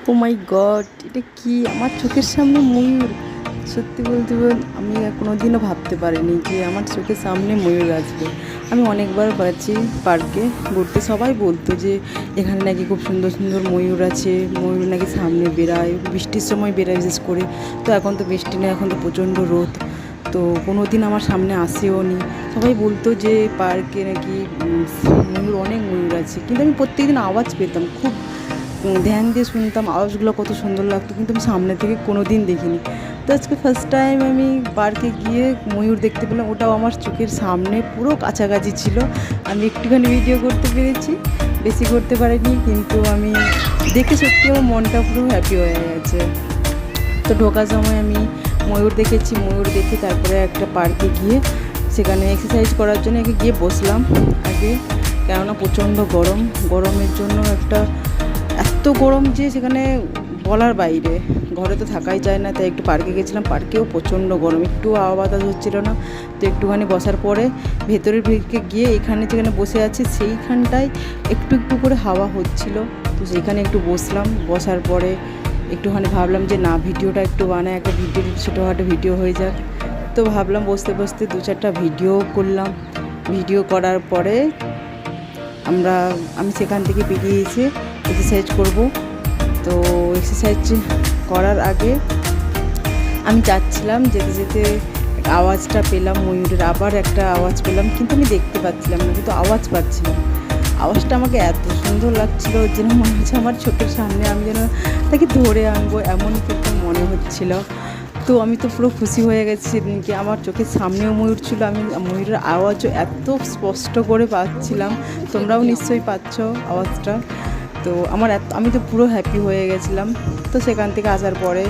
ও মাই god, এটা কি আমার চোখের সামনে ময়ূর! সত্যি বলতে আমি কোনোদিনও ভাবতে পারিনি যে আমার চোখের সামনে ময়ূর আসবে। আমি অনেকবার গেছি পার্কে ঘুরতে, সবাই বলতো যে এখানে নাকি খুব সুন্দর সুন্দর ময়ূর আছে, ময়ূর নাকি সামনে বেরায়, বৃষ্টির সময় বেরায় বিশেষ করে। তো এখন তো বৃষ্টি নেই, এখন তো প্রচণ্ড রোদ, তো কোনো দিন আমার সামনে আসেও নি। সবাই বলতো যে পার্কে নাকি ময়ূর, অনেক ময়ূর আছে, কিন্তু আমি প্রত্যেকদিন আওয়াজ পেতাম, খুব ধ্যান দিয়ে শুনতাম, আওয়াজগুলো কত সুন্দর লাগতো, কিন্তু আমি সামনে থেকে কোনো দিন দেখিনি। তো আজকে ফার্স্ট টাইম আমি পার্কে গিয়ে ময়ূর দেখতে পেলাম, ওটাও আমার চোখের সামনে, পুরো কাছাকাছি ছিল। আমি একটুখানি ভিডিও করতে পেরেছি, বেশি করতে পারিনি, কিন্তু আমি দেখে সত্যি আমার মনটা পুরো হ্যাপি হয়ে গেছে। তো ঢোকার সময় আমি ময়ূর দেখেছি, ময়ূর দেখে তারপরে একটা পার্কে গিয়ে সেখানে এক্সারসাইজ করার জন্য গিয়ে বসলাম আগে, কেননা প্রচণ্ড গরম, গরমের জন্য এত গরম যে সেখানে বলার বাইরে, ঘরে তো থাকাই যায় না, তাই একটু পার্কে গেছিলাম, পার্কেও প্রচণ্ড গরম, একটু হাওয়া বাতাস হচ্ছিল না। তো একটুখানি বসার পরে ভেতরের দিকে গিয়ে এখানে যেখানে বসে আছি সেইখানটায় একটু একটু করে হাওয়া হচ্ছিল, তো সেইখানে একটু বসলাম। বসার পরে একটুখানি ভাবলাম যে না, ভিডিওটা একটু বানায়, একটা ভিডিও ছোটোখাটো ভিডিও হয়ে যাক। তো ভাবলাম বসতে বসতে 2-4টা ভিডিও করলাম। ভিডিও করার পরে আমি সেখান থেকে বেরিয়ে এসে এক্সারসাইজ করব। তো এক্সারসাইজ করার আগে আমি যাচ্ছিলাম, যেতে যেতে আওয়াজটা পেলাম ময়ূরের, আবার একটা আওয়াজ পেলাম, কিন্তু আমি দেখতে পাচ্ছিলাম না, কিন্তু আওয়াজ পাচ্ছিলাম। আওয়াজটা আমাকে এত সুন্দর লাগছিল, ওর জন্য মনে হচ্ছে আমার চোখের সামনে, আমি যেন তাকে ধরে আনবো এমন কিন্তু মনে হচ্ছিল। তো আমি তো পুরো খুশি হয়ে গেছি সেদিনকে, আমার চোখের সামনেও ময়ূর ছিল, আমি ময়ূরের আওয়াজও এত স্পষ্ট করে পাচ্ছিলাম, তোমরাও নিশ্চয়ই পাচ্ছ আওয়াজটা। তো আমি তো পুরো হ্যাপি হয়ে গেছিলাম। তো সেখান থেকে আসার পরে